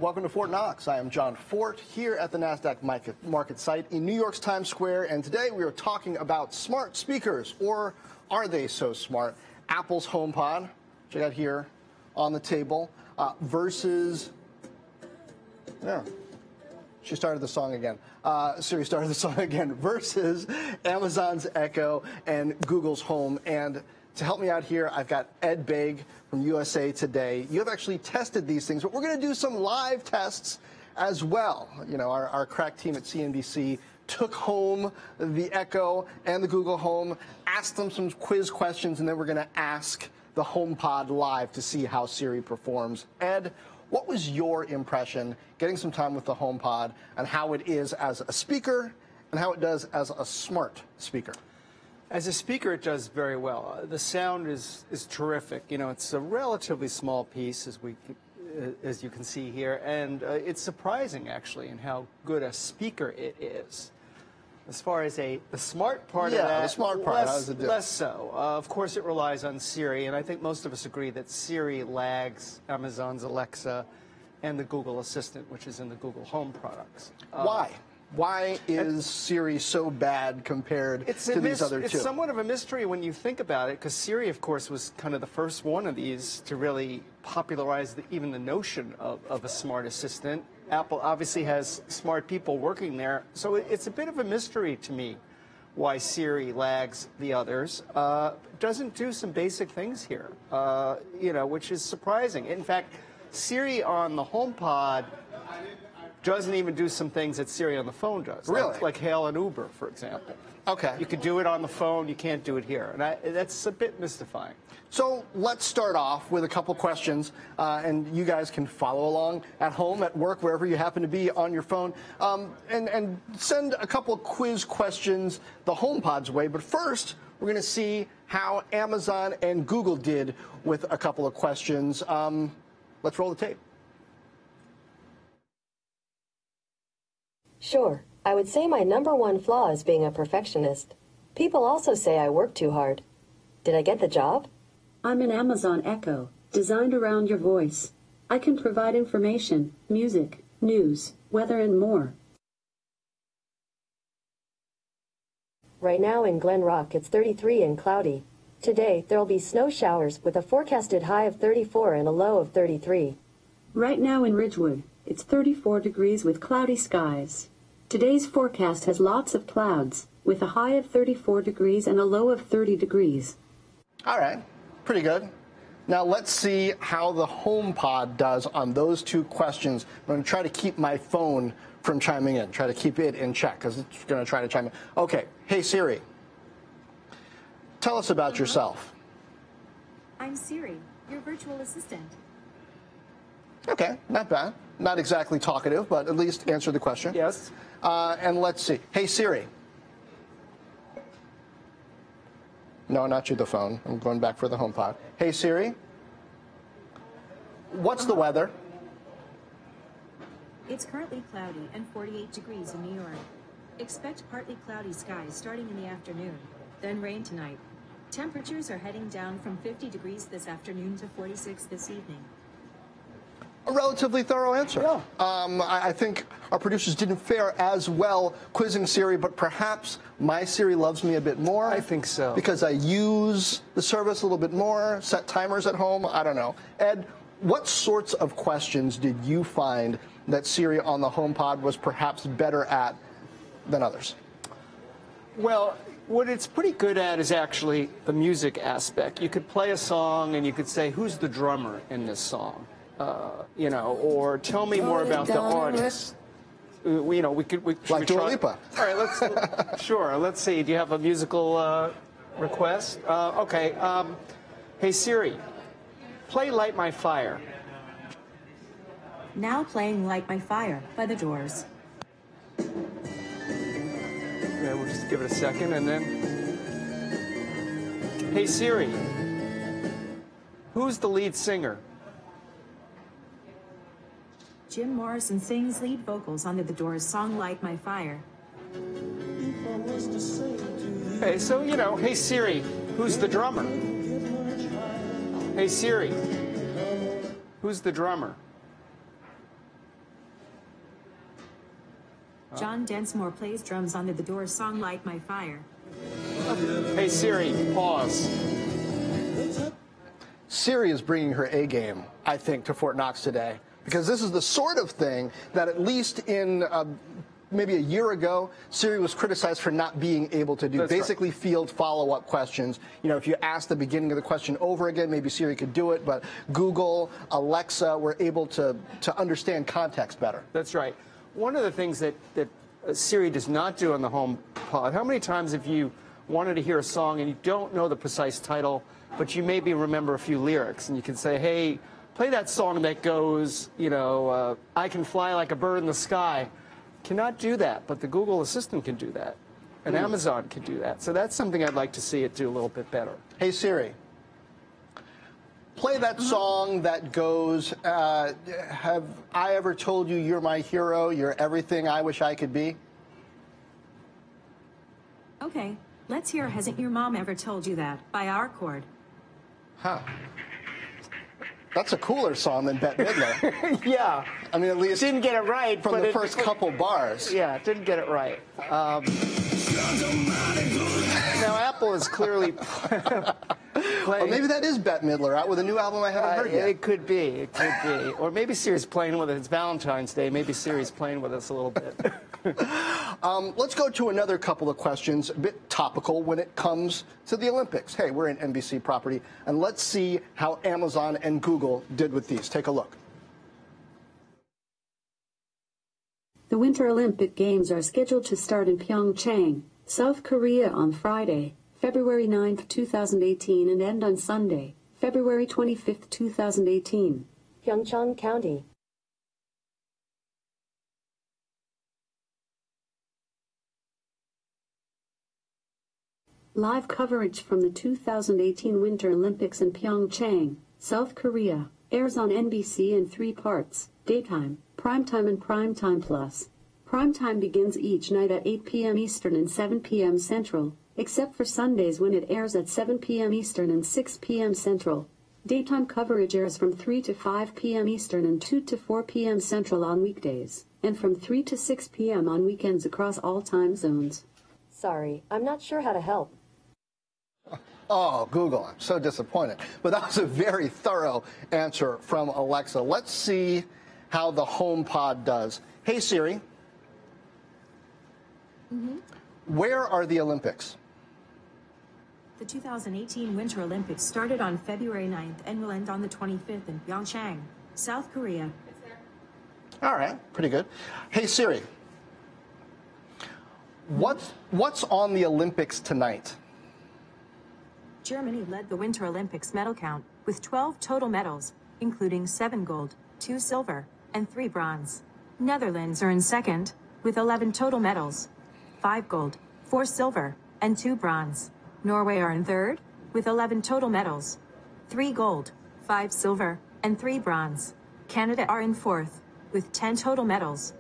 Welcome to Fortt Knox. I am John Fortt here at the NASDAQ market site in New York's Times Square, and today we are talking about smart speakers, or are they so smart? Apple's HomePod, which I got here on the table, versus, yeah, she started the song again. Siri started the song again, versus Amazon's Echo and Google's Home. And to help me out here, I've got Ed Baig from USA Today. You have actually tested these things, but we're going to do some live tests as well. You know, our crack team at CNBC took home the Echo and the Google Home, asked them some quiz questions, and then we're going to ask the HomePod live to see how Siri performs. Ed, what was your impression getting some time with the HomePod and how it is as a speaker and how it does as a smart speaker? As a speaker, it does very well. The sound is terrific. You know, it's a relatively small piece, as you can see here, and it's surprising, actually, in how good a speaker it is. As far as the smart part of that, the smart part, how does it do? Less so. Of course, it relies on Siri, and I think most of us agree that Siri lags Amazon's Alexa and the Google Assistant, which is in the Google Home products. Why? Why is Siri so bad compared to these other two? It's somewhat of a mystery when you think about it, because Siri, of course, was kind of the first one of these to really popularize even the notion of a smart assistant. Apple obviously has smart people working there, so it's a bit of a mystery to me why Siri lags the others. Doesn't do some basic things here, you know, which is surprising. In fact, Siri on the HomePod doesn't even do some things that Siri on the phone does. Really? Like hail an Uber, for example. Okay. You could do it on the phone, you can't do it here. And that's a bit mystifying. So let's start off with a couple questions, and you guys can follow along at home, at work, wherever you happen to be on your phone, and send a couple of quiz questions the HomePod's way. But first, we're going to see how Amazon and Google did with a couple of questions. Let's roll the tape. Sure, I would say my #1 flaw is being a perfectionist. People also say I work too hard. Did I get the job? I'm an Amazon Echo, designed around your voice. I can provide information, music, news, weather, and more. Right now in Glen Rock, it's 33 and cloudy. Today, there'll be snow showers with a forecasted high of 34 and a low of 33. Right now in Ridgewood, it's 34 degrees with cloudy skies. Today's forecast has lots of clouds, with a high of 34 degrees and a low of 30 degrees. All right, pretty good. Now let's see how the HomePod does on those two questions. I'm going to try to keep my phone from chiming in, try to keep it in check, because it's going to try to chime in. Okay, hey Siri, tell us about yourself. I'm Siri, your virtual assistant. Okay, not bad. Not exactly talkative, but at least answer the question. Yes. And let's see. Hey, Siri. No, not you, the phone. I'm going back for the HomePod. Hey, Siri. What's the weather? It's currently cloudy and 48 degrees in New York. Expect partly cloudy skies starting in the afternoon, then rain tonight. Temperatures are heading down from 50 degrees this afternoon to 46 this evening. A relatively thorough answer. Yeah. I think our producers didn't fare as well quizzing Siri, but perhaps my Siri loves me a bit more. I think so. Because I use the service a little bit more, set timers at home. I don't know. Ed, what sorts of questions did you find that Siri on the HomePod was perhaps better at than others? Well, what it's pretty good at is actually the music aspect. You could play a song and you could say, who's the drummer in this song? You know, or tell me more about the artist. You know, we could like Dua Lipa. All right, let's sure. Let's see. Do you have a musical request? Okay. Hey Siri, play "Light My Fire." Now playing Light My Fire by The Doors. Yeah, we'll just give it a second and then. Hey Siri, who's the lead singer? Jim Morrison sings lead vocals on the Doors song Light My Fire. Okay, so, you know, hey Siri, who's the drummer? Hey Siri, who's the drummer? John Densmore plays drums on the Doors song Light My Fire. Hey Siri, pause. Siri is bringing her A game, I think, to Fortt Knox today, because this is the sort of thing that at least in maybe a year ago, Siri was criticized for not being able to do. That's basically right. Field follow-up questions. You know, if you ask the beginning of the question over again, maybe Siri could do it, but Google, Alexa were able to understand context better. That's right. One of the things that Siri does not do on the HomePod, how many times have you wanted to hear a song and you don't know the precise title, but you maybe remember a few lyrics, and you can say, hey, play that song that goes, you know, I can fly like a bird in the sky. Cannot do that, but the Google Assistant can do that, and Amazon can do that. So that's something I'd like to see it do a little bit better. Hey, Siri, play that song that goes, have I ever told you you're my hero, you're everything I wish I could be? Okay, let's hear Hasn't Your Mom Ever Told You That by Our Chord. Huh. That's a cooler song than Bette Midler. Yeah. I mean, at least Didn't get it right. from but the first couple bars. Yeah, didn't get it right. Now, Apple is clearly playing. Or maybe that is Bette Midler out with a new album I haven't heard yet. It could be. It could be. Or maybe Siri's playing with it. It's Valentine's Day. Maybe Siri's playing with us a little bit. Let's go to another couple of questions, a bit topical when it comes to the Olympics. Hey, we're an NBC property, and let's see how Amazon and Google did with these. Take a look. The Winter Olympic Games are scheduled to start in Pyeongchang, South Korea on Friday, February 9, 2018 and end on Sunday, February 25, 2018. Pyeongchang County. Live coverage from the 2018 Winter Olympics in Pyeongchang, South Korea, airs on NBC in 3 parts: daytime, primetime and primetime plus. Primetime begins each night at 8 p.m. Eastern and 7 p.m. Central, except for Sundays when it airs at 7 p.m. Eastern and 6 p.m. Central. Daytime coverage airs from 3 to 5 p.m. Eastern and 2 to 4 p.m. Central on weekdays, and from 3 to 6 p.m. on weekends across all time zones. Sorry, I'm not sure how to help. Oh, Google, I'm so disappointed. But that was a very thorough answer from Alexa. Let's see how the HomePod does. Hey, Siri. Where are the Olympics? The 2018 Winter Olympics started on February 9th and will end on the 25th in Pyeongchang, South Korea. All right, pretty good. Hey, Siri. What's on the Olympics tonight? Germany led the Winter Olympics medal count with 12 total medals, including 7 gold, 2 silver, and 3 bronze. Netherlands are in second with 11 total medals, 5 gold, 4 silver, and 2 bronze. Norway are in third with 11 total medals, 3 gold, 5 silver, and 3 bronze. Canada are in fourth with 10 total medals,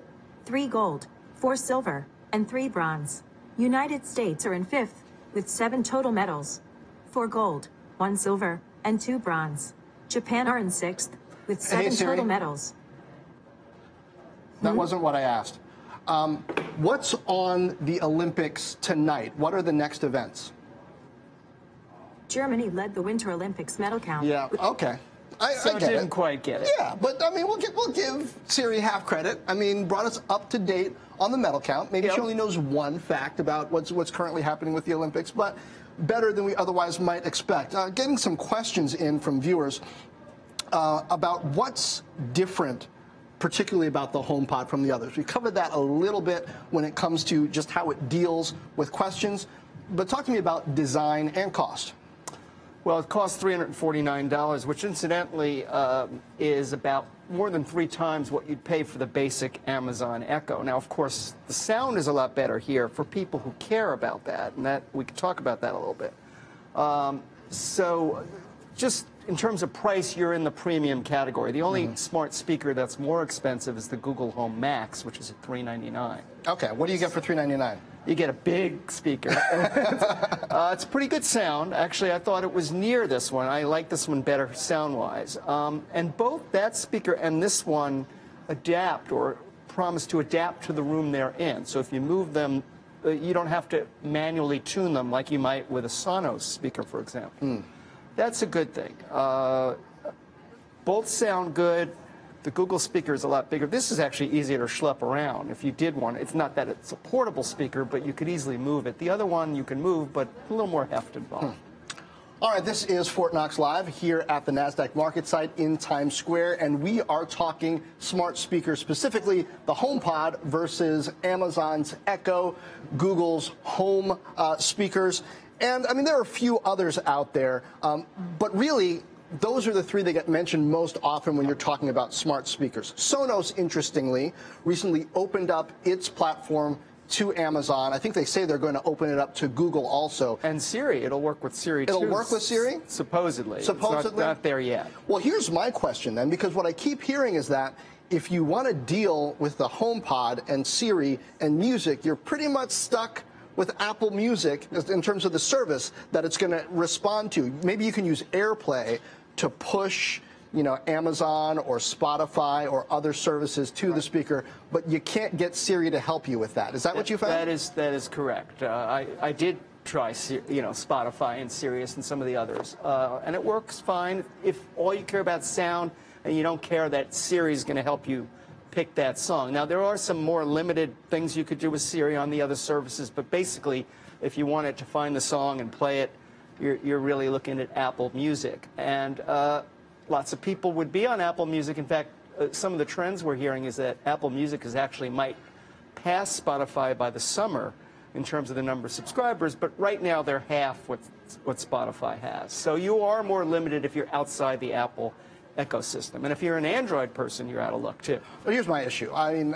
3 gold, 4 silver, and 3 bronze. United States are in fifth with 7 total medals, 4 gold, 1 silver, and 2 bronze. Japan are in sixth with 7 total medals. That wasn't what I asked. What's on the Olympics tonight? What are the next events? Germany led the Winter Olympics medal count. Yeah, okay. I get didn't it. quite get it. Yeah, but I mean, we'll give Siri half credit. I mean, brought us up to date on the medal count. Maybe she only knows one fact about what's currently happening with the Olympics, but better than we otherwise might expect. Getting some questions in from viewers about what's different, particularly about the HomePod from the others. We covered that a little bit when it comes to just how it deals with questions, but talk to me about design and cost. Well, it costs $349, which incidentally is about more than 3 times what you'd pay for the basic Amazon Echo. Now, of course, the sound is a lot better here for people who care about that, and that we can talk about that a little bit. So just in terms of price, you're in the premium category. The only smart speaker that's more expensive is the Google Home Max, which is at $399. Okay, what do you get for $399? You get a big speaker. It's a pretty good sound. Actually, I thought it was near this one. I like this one better sound-wise. And both that speaker and this one adapt or promise to adapt to the room they're in. So if you move them, you don't have to manually tune them like you might with a Sonos speaker, for example. That's a good thing. Both sound good. The Google speaker is a lot bigger. This is actually easier to schlep around if you did one. It's not that it's a portable speaker, but you could easily move it. The other one you can move, but a little more heft involved. All right, this is Fortt Knox Live here at the NASDAQ market site in Times Square, and we are talking smart speakers, specifically the HomePod versus Amazon's Echo, Google's Home speakers. And, I mean, there are a few others out there, but really, those are the three that get mentioned most often when you're talking about smart speakers. Sonos, interestingly, recently opened up its platform to Amazon. I think they say they're going to open it up to Google also. And Siri, it'll work with Siri too. It'll work with Siri? Supposedly. Supposedly? It's not there yet. Well, here's my question then, because what I keep hearing is that if you want to deal with the HomePod and Siri and music, you're pretty much stuck with Apple Music in terms of the service that it's going to respond to. Maybe you can use AirPlay to push, you know, Amazon or Spotify or other services to the speaker, but you can't get Siri to help you with that. Is that what you found? That is correct. I did try, you know, Spotify and Sirius and some of the others, and it works fine if all you care about sound and you don't care that Siri is going to help you pick that song. Now, there are some more limited things you could do with Siri on the other services, but basically, if you wanted to find the song and play it, you're really looking at Apple Music. And lots of people would be on Apple Music. In fact, some of the trends we're hearing is that Apple Music is actually might pass Spotify by the summer in terms of the number of subscribers, but right now they're half what Spotify has. So you are more limited if you're outside the Apple ecosystem. And if you're an Android person, you're out of luck too. Well, here's my issue. I mean,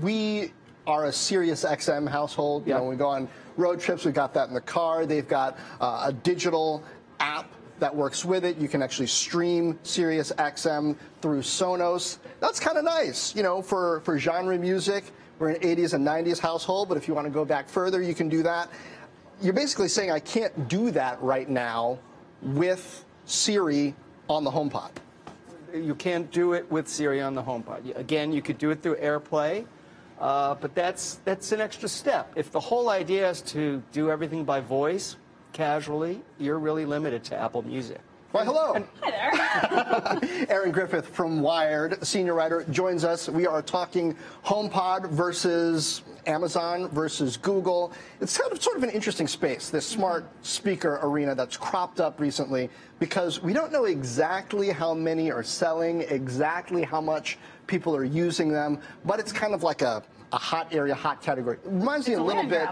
we are a Sirius XM household. You know, when we go on road trips, we've got that in the car. They've got a digital app that works with it. You can actually stream Sirius XM through Sonos. That's kind of nice, you know, for genre music. We're an 80s and 90s household, but if you want to go back further, you can do that. You're basically saying I can't do that right now with Siri on the HomePod. You can't do it with Siri on the HomePod. Again, you could do it through AirPlay, but that's an extra step. If the whole idea is to do everything by voice, casually, you're really limited to Apple Music. Why, hello. Hi there. Aaron Griffith from Wired, senior writer, joins us. We are talking HomePod versus Amazon versus Google. It's kind of sort of an interesting space, this smart speaker arena that's cropped up recently, because we don't know exactly how many are selling, exactly how much people are using them, but it's kind of like a hot area, hot category. It reminds me a little bit.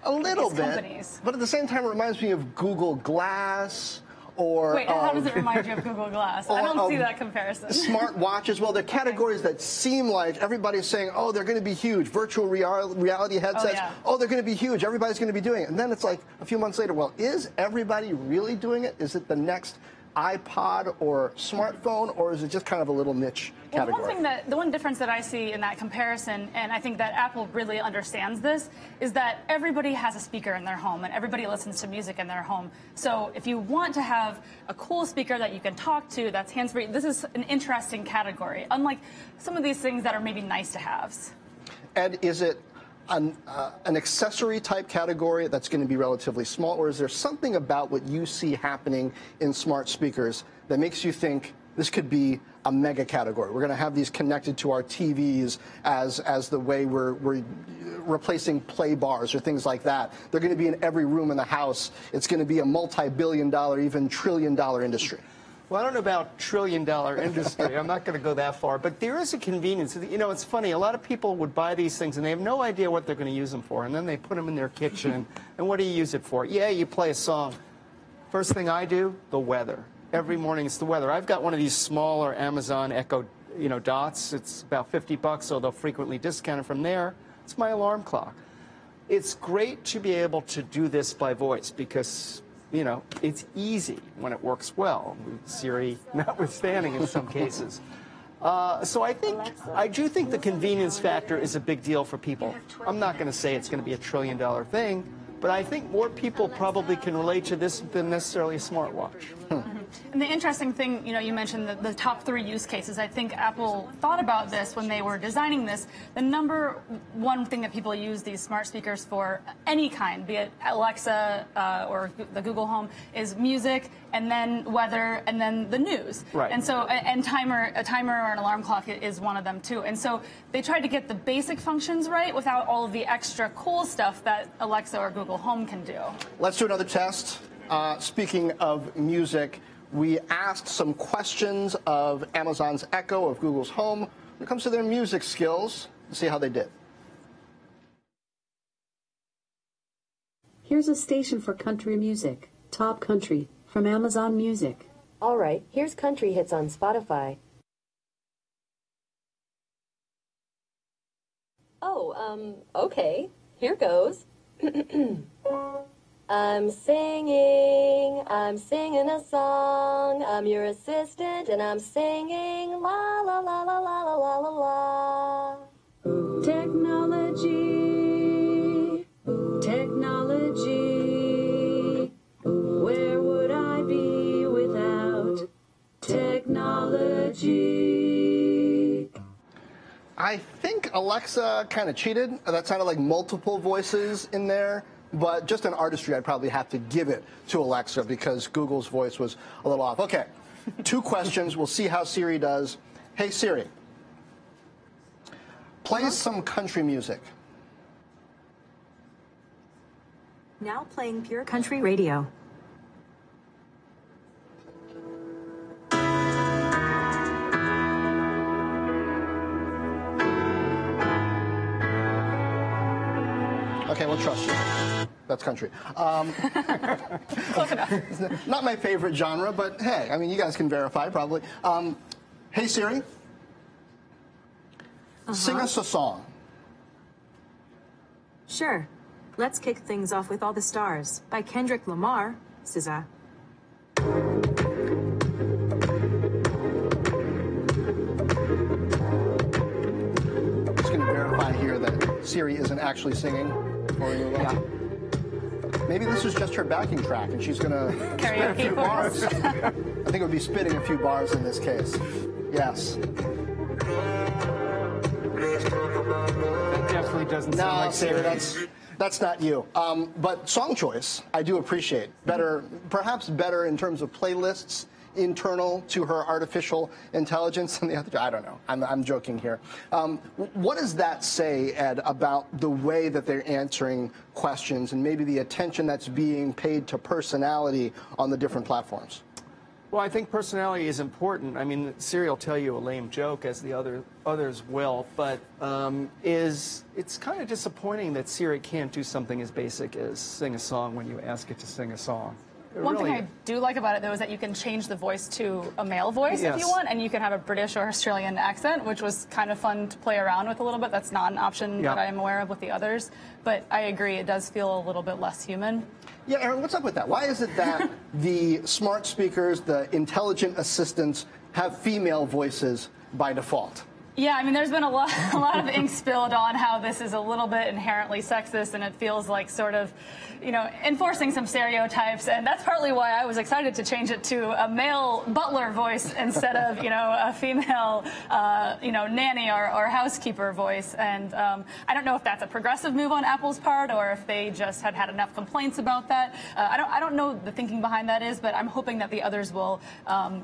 A little bit. Companies. But at the same time, it reminds me of Google Glass. Or, wait, how does it remind you of Google Glass? I don't see that comparison. Smart watches. Well, they're categories that seem like everybody's saying, oh, they're going to be huge. Virtual reality headsets. Oh, they're going to be huge. Everybody's going to be doing it. And then it's like a few months later, well, is everybody really doing it? Is it the next iPod or smartphone, or is it just kind of a little niche category? Well, the one difference that I see in that comparison, and I think that Apple really understands this, is that everybody has a speaker in their home and everybody listens to music in their home. So if you want to have a cool speaker that you can talk to, that's hands-free, this is an interesting category, unlike some of these things that are maybe nice to haves. And is it an accessory type category that's going to be relatively small, or is there something about what you see happening in smart speakers that makes you think this could be a mega category? We're going to have these connected to our TVs as the way we're replacing play bars or things like that. They're going to be in every room in the house. It's going to be a multi-billion-dollar, even trillion-dollar industry. Well, I don't know about trillion-dollar industry. I'm not going to go that far. But there is a convenience. You know, it's funny. A lot of people would buy these things, and they have no idea what they're going to use them for. And then they put them in their kitchen. And what do you use it for? Yeah, you play a song. First thing I do, the weather. Every morning it's the weather. I've got one of these smaller Amazon Echo, you know, dots. It's about $50, so they'll frequently discount it from there. It's my alarm clock. It's great to be able to do this by voice because, you know, it's easy when it works well, Siri notwithstanding in some cases. So I do think the convenience factor is a big deal for people. I'm not going to say it's going to be a trillion-dollar thing, but I think more people probably can relate to this than necessarily a smartwatch. And the interesting thing, you mentioned the top 3 use cases. I think Apple thought about this when they were designing this. The number one thing that people use these smart speakers for, any kind, be it Alexa or the Google Home, is music, and then weather, and then the news. Right. And so, a timer or an alarm clock is one of them too. And so they tried to get the basic functions right without all of the extra cool stuff that Alexa or Google Home can do. Let's do another test. Speaking of music, we asked some questions of Amazon's Echo, of Google's Home, when it comes to their music skills. Let's see how they did. Here's a station for country music. Top Country from Amazon Music. All right, here's country hits on Spotify. Oh, okay. Here goes. I'm singing a song. I'm your assistant and I'm singing la la la la la la la la la. Technology, technology. Where would I be without technology? I think Alexa kind of cheated. That sounded like multiple voices in there. But just in artistry, I'd probably have to give it to Alexa because Google's voice was a little off. Okay, 2 questions. We'll see how Siri does. Hey, Siri, play some country music. Now playing Pure Country Radio. Okay, we'll trust you. That's country. Close enough. Not my favorite genre, but hey, I mean, you guys can verify probably. Hey, Siri, sing us a song. Sure. Let's kick things off with All the Stars by Kendrick Lamar, SZA. Just going to verify here that Siri isn't actually singing before we move on. Yeah. Maybe this is just her backing track, and she's going to spit a few bars. I think it would be spitting a few bars in this case. Yes. That definitely doesn't sound like Siri, Siri. that's not you. But song choice, I do appreciate. Perhaps better in terms of playlists internal to her artificial intelligence than the other. I don't know. I'm joking here. What does that say, Ed, about the way that they're answering questions and maybe the attention that's being paid to personality on the different platforms? Well, I think personality is important. I mean, Siri will tell you a lame joke, as the others will, but it's kind of disappointing that Siri can't do something as basic as sing a song when you ask it to sing a song. One thing I do like about it, though, is that you can change the voice to a male voice if you want, and you can have a British or Australian accent, which was kind of fun to play around with a little bit. That's not an option that I'm aware of with the others, but I agree, it does feel a little bit less human. Yeah, Aaron, what's up with that? Why is it that the smart speakers, the intelligent assistants, have female voices by default? Yeah, I mean, there's been a lot of ink spilled on how this is a little bit inherently sexist, and it feels like sort of, enforcing some stereotypes, and that's partly why I was excited to change it to a male butler voice instead of, a female, nanny or housekeeper voice. And I don't know if that's a progressive move on Apple's part or if they just had enough complaints about that. I don't know the thinking behind that is, but I'm hoping that the others will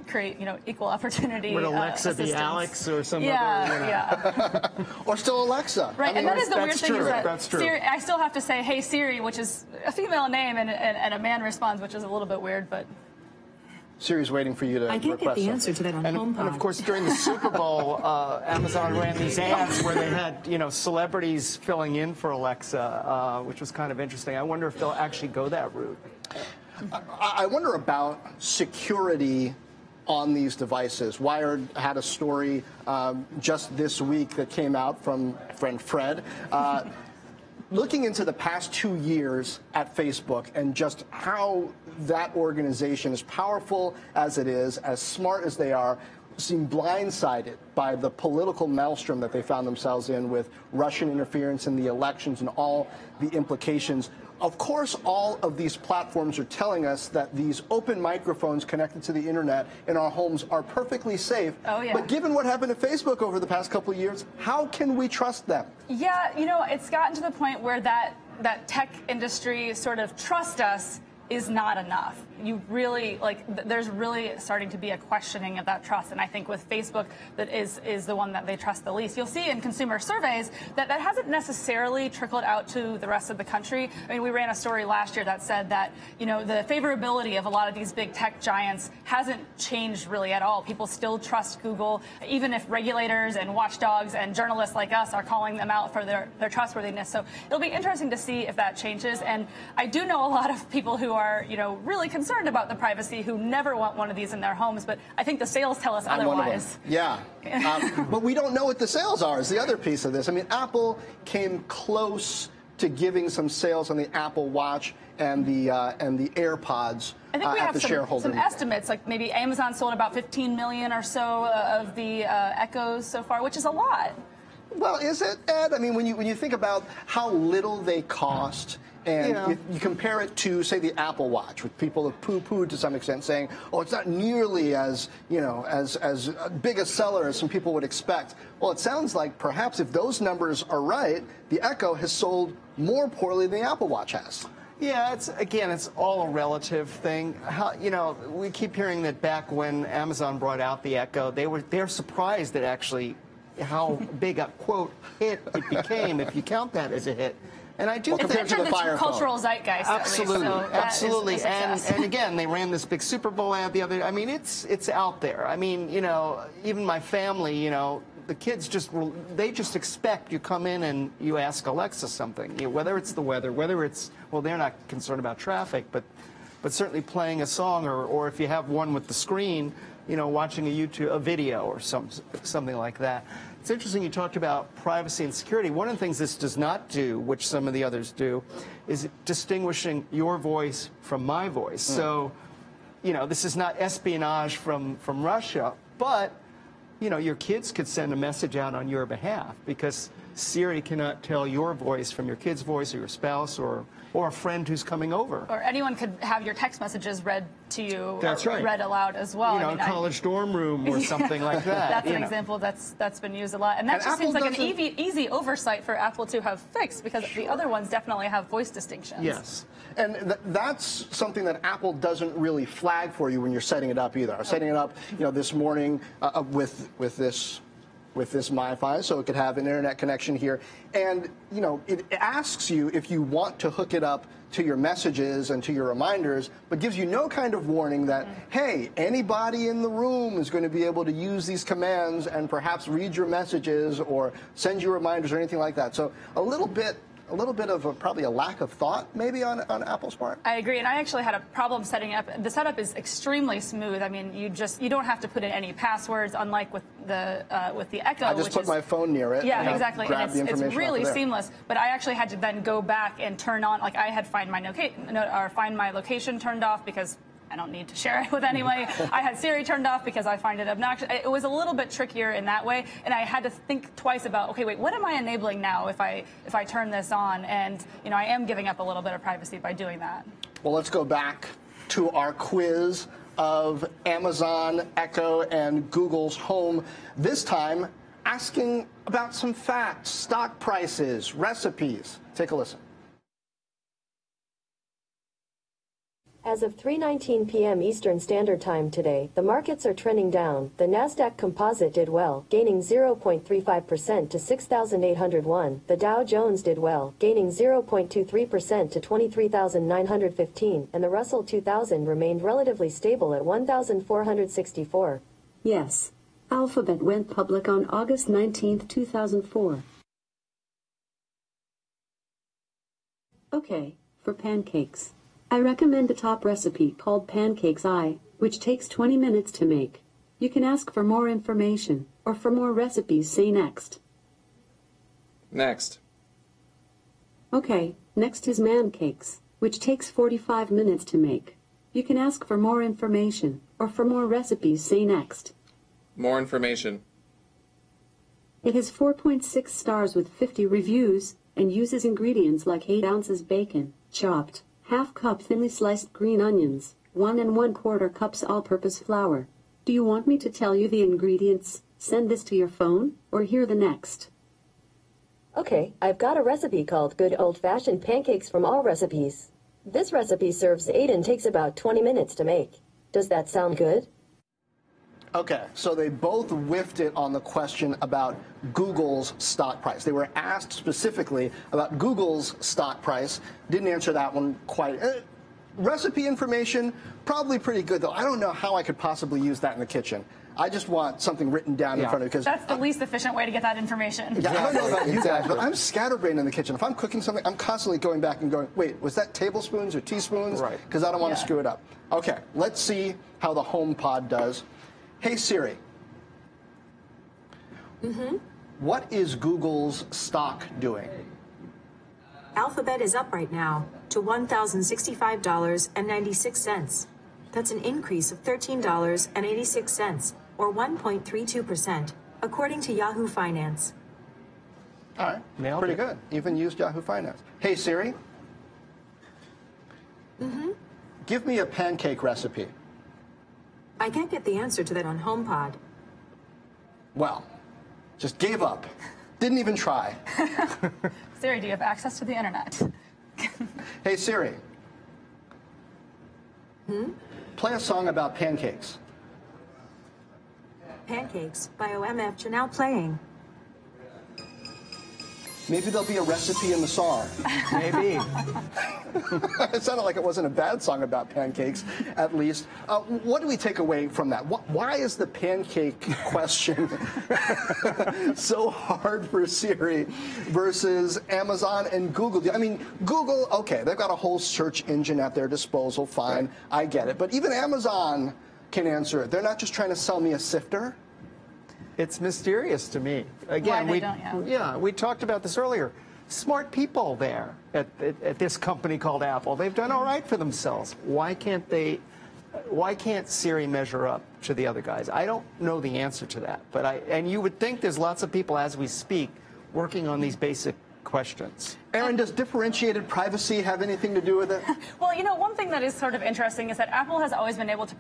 create, equal opportunity. Would Alexa be Alex or some other? Yeah. Or still Alexa. Right, and that is the weird thing is that that's true. Siri, I still have to say, hey, Siri, which is a female name, and a man responds, which is a little bit weird, but... Siri's waiting for you to I can't get the something. answer to that on HomePod. And of course, during the Super Bowl, Amazon ran these ads where they had, celebrities filling in for Alexa, which was kind of interesting. I wonder if they'll actually go that route. I wonder about security on these devices. Wired had a story just this week that came out from friend Fred, looking into the past 2 years at Facebook and just how that organization, as powerful as it is, as smart as they are, seem blindsided by the political maelstrom that they found themselves in with Russian interference in the elections and all the implications. Of course, all of these platforms are telling us that these open microphones connected to the internet in our homes are perfectly safe. Oh, yeah. But given what happened to Facebook over the past couple of years, how can we trust them? Yeah, you know, it's gotten to the point where that tech industry sort of trust us is not enough. You really, there's really starting to be a questioning of that trust. And I think with Facebook, that is the one that they trust the least. You'll see in consumer surveys that hasn't necessarily trickled out to the rest of the country. I mean, we ran a story last year that said that, you know, the favorability of a lot of these big tech giants hasn't changed really at all. People still trust Google, even if regulators and watchdogs and journalists like us are calling them out for their trustworthiness. So it'll be interesting to see if that changes. And I do know a lot of people who are, you know, really concerned about the privacy, who never want one of these in their homes, but I think the sales tell us otherwise. Yeah, but we don't know what the sales are is the other piece of this. I mean, Apple came close to giving some sales on the Apple Watch and the AirPods. I think we have some meeting. Estimates, like maybe Amazon sold about 15 million or so of the Echoes so far, which is a lot. Well, is it, Ed? I mean, when you think about how little they cost, and you compare it to, say, the Apple Watch, which people have poo-pooed to some extent, saying, oh, it's not nearly as, you know, as big a seller as some people would expect. Well, it sounds like perhaps if those numbers are right, the Echo has sold more poorly than the Apple Watch has. Yeah, it's all a relative thing. You know, we keep hearing that back when Amazon brought out the Echo, they're surprised at actually how big a, quote, hit it became, if you count that as a hit. And I do think it's entered the cultural zeitgeist. Absolutely, at least, so absolutely. And again, they ran this big Super Bowl ad the other day. I mean, it's out there. I mean, you know, even my family, you know, the kids they just expect you come in and you ask Alexa something. You know, whether it's the weather, whether it's, well, they're not concerned about traffic, but certainly playing a song, or if you have one with the screen, you know, watching a video or something like that. It's interesting you talked about privacy and security. One of the things this does not do, which some of the others do, is distinguishing your voice from my voice. So, you know, this is not espionage from Russia, but, you know, your kids could send a message out on your behalf because Siri cannot tell your voice from your kid's voice or your spouse or a friend who's coming over. Or anyone could have your text messages read to you. That's right. Read aloud as well. You know, college dorm room or something like that. That's an example that's been used a lot. And that just seems like an easy oversight for Apple to have fixed because the other ones definitely have voice distinctions. Yes. And that's something that Apple doesn't really flag for you when you're setting it up either. I was setting it up, you know, this morning with this MiFi, so it could have an internet connection here. And, you know, it asks you if you want to hook it up to your messages and to your reminders, but gives you no kind of warning that, hey, anybody in the room is going to be able to use these commands and perhaps read your messages or send you reminders or anything like that. So a little bit of probably a lack of thought maybe on Apple's part. I agree, and I actually had a problem setting up. The setup is extremely smooth. I mean, you don't have to put in any passwords, unlike with the Echo. I just put my phone near it. Yeah, exactly, and it's really seamless. But I actually had to then go back and turn on, like I had Find My Location turned off because I don't need to share it with anyone. I had Siri turned off because I find it obnoxious. It was a little bit trickier in that way, and I had to think twice about, okay, wait, what am I enabling now if I turn this on? And, you know, I am giving up a little bit of privacy by doing that. Well, let's go back to our quiz of Amazon, Echo, and Google's Home. This time, asking about some facts, stock prices, recipes. Take a listen. As of 3:19 p.m. Eastern Standard Time today, the markets are trending down. The Nasdaq Composite did well, gaining 0.35% to 6,801. The Dow Jones did well, gaining 0.23% to 23,915, and the Russell 2000 remained relatively stable at 1,464. Yes. Alphabet went public on August 19, 2004. Okay, for pancakes. I recommend the top recipe called Pancakes which takes 20 minutes to make. You can ask for more information, or for more recipes say next. Next. Okay, next is Mancakes, which takes 45 minutes to make. You can ask for more information, or for more recipes say next. More information. It has 4.6 stars with 50 reviews and uses ingredients like 8 ounces bacon, chopped, half cup thinly sliced green onions, 1 1/4 cups all-purpose flour. Do you want me to tell you the ingredients, send this to your phone, or hear the next? Okay, I've got a recipe called Good Old-Fashioned Pancakes from All Recipes. This recipe serves 8 and takes about 20 minutes to make. Does that sound good? Okay, so they both whiffed it on the question about Google's stock price. They were asked specifically about Google's stock price. Didn't answer that one quite. Recipe information, probably pretty good, though. I don't know how I could possibly use that in the kitchen. I just want something written down in front of me. That's the least efficient way to get that information. Yeah, I don't know about you guys, but I'm scatterbrained in the kitchen. If I'm cooking something, I'm constantly going back and going, wait, was that tablespoons or teaspoons? Right. Because I don't want to screw it up. Okay, let's see how the HomePod does. Hey, Siri. What is Google's stock doing? Alphabet is up right now to $1,065.96. That's an increase of $13.86, or 1.32%, according to Yahoo Finance. All right, Nailed pretty it. good. Even used Yahoo Finance. Hey, Siri. Give me a pancake recipe. I can't get the answer to that on HomePod. Well, Just gave up. Didn't even try. Siri, do you have access to the internet? Hey, Siri. Play a song about pancakes. Pancakes by OMF are now playing. Maybe there'll be a recipe in the song. Maybe. It sounded like it wasn't a bad song about pancakes, at least. What do we take away from that? Why is the pancake question so hard for Siri versus Amazon and Google? I mean, Google, okay, they've got a whole search engine at their disposal, fine, right. I get it. But even Amazon can answer it. They're not just trying to sell me a sifter. It's mysterious to me. Again, we talked about this earlier. Smart people there at this company called Apple. They've done all right for themselves. Why can't Siri measure up to the other guys? I don't know the answer to that. And you would think there's lots of people as we speak working on these basic questions. Aaron, does differentiated privacy have anything to do with it? Well, you know, one thing that is sort of interesting is that Apple has always been able to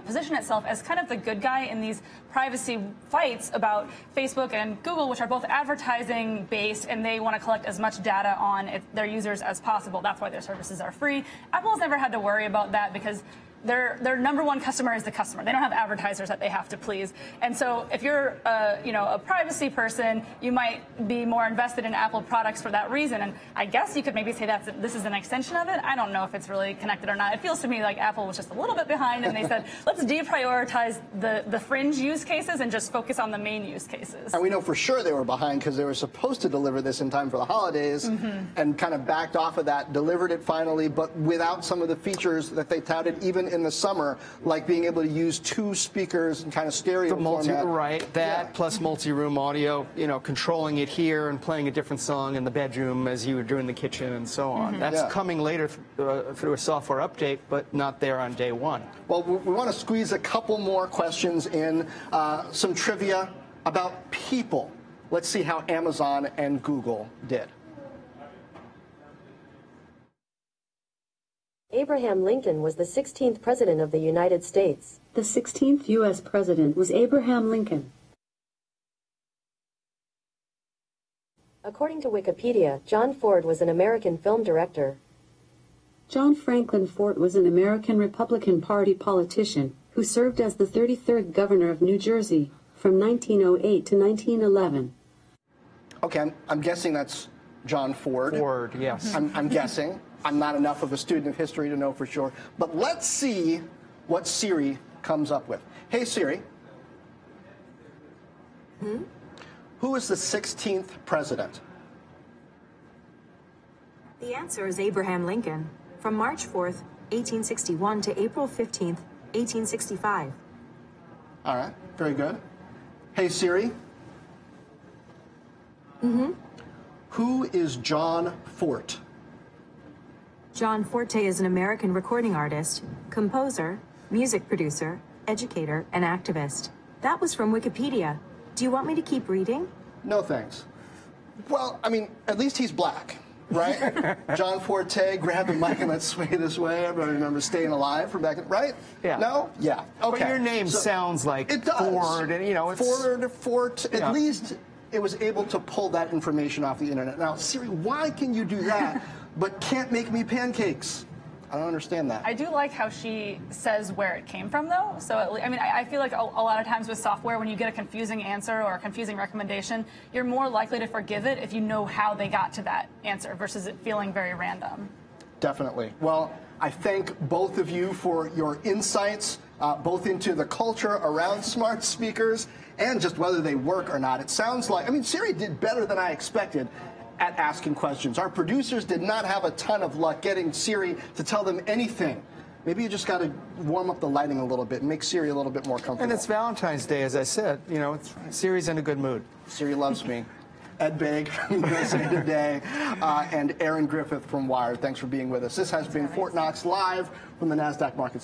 position itself as kind of the good guy in these privacy fights about Facebook and Google, which are both advertising based, and they want to collect as much data on their users as possible. That's why their services are free. Apple has never had to worry about that because their number one customer is the customer. They don't have advertisers that they have to please. And so if you're a privacy person, you might be more invested in Apple products for that reason. And I guess you could maybe say this is an extension of it. I don't know if it's really connected or not. It feels to me like Apple was just a little bit behind, and they said, let's deprioritize the fringe use cases and just focus on the main use cases. And we know for sure they were behind because they were supposed to deliver this in time for the holidays and kind of backed off of that, delivered it finally, but without some of the features that they touted even in the summer, like being able to use 2 speakers and kind of stereo format. Right, that plus multi-room audio, controlling it here and playing a different song in the bedroom as you were doing the kitchen and so on. That's coming later through a software update, but not there on day one. Well, we want to squeeze a couple more questions in, some trivia about people. Let's see how Amazon and Google did. Abraham Lincoln was the 16th President of the United States. The 16th U.S. President was Abraham Lincoln. According to Wikipedia, John Ford was an American film director. John Franklin Fortt was an American Republican Party politician who served as the 33rd governor of New Jersey from 1908 to 1911. Okay, I'm guessing that's John Ford. Ford, yes. I'm guessing. I'm not enough of a student of history to know for sure. But let's see what Siri comes up with. Hey, Siri. Who is the 16th president? The answer is Abraham Lincoln, from March 4th, 1861 to April 15th, 1865. All right, very good. Hey, Siri. Who is John Fortt? John Forte is an American recording artist, composer, music producer, educator, and activist. That was from Wikipedia. Do you want me to keep reading? No thanks. Well, I mean, at least he's black, right? John Forte, grab the mic and let's sway this way. Everybody remember Staying Alive from back, right? Yeah. No? Yeah. Okay. But your name sounds like it does. Ford, and it's Fortt. Yeah. At least it was able to pull that information off the internet. Now, Siri, why can you do that, but can't make me pancakes? I don't understand that. I do like how she says where it came from, though. So, I mean, I feel like a lot of times with software, when you get a confusing answer or a confusing recommendation, you're more likely to forgive it if you know how they got to that answer versus it feeling very random. Definitely. Well, I thank both of you for your insights, both into the culture around smart speakers and just whether they work or not. It sounds like, I mean, Siri did better than I expected at asking questions. Our producers did not have a ton of luck getting Siri to tell them anything. Maybe you just got to warm up the lighting a little bit and make Siri a little bit more comfortable. And it's Valentine's Day, as I said. You know, Siri's in a good mood. Siri loves me. Ed Begg from USA Today and Aaron Griffith from Wired. Thanks for being with us. This has been Fortt Knox live from the NASDAQ market site.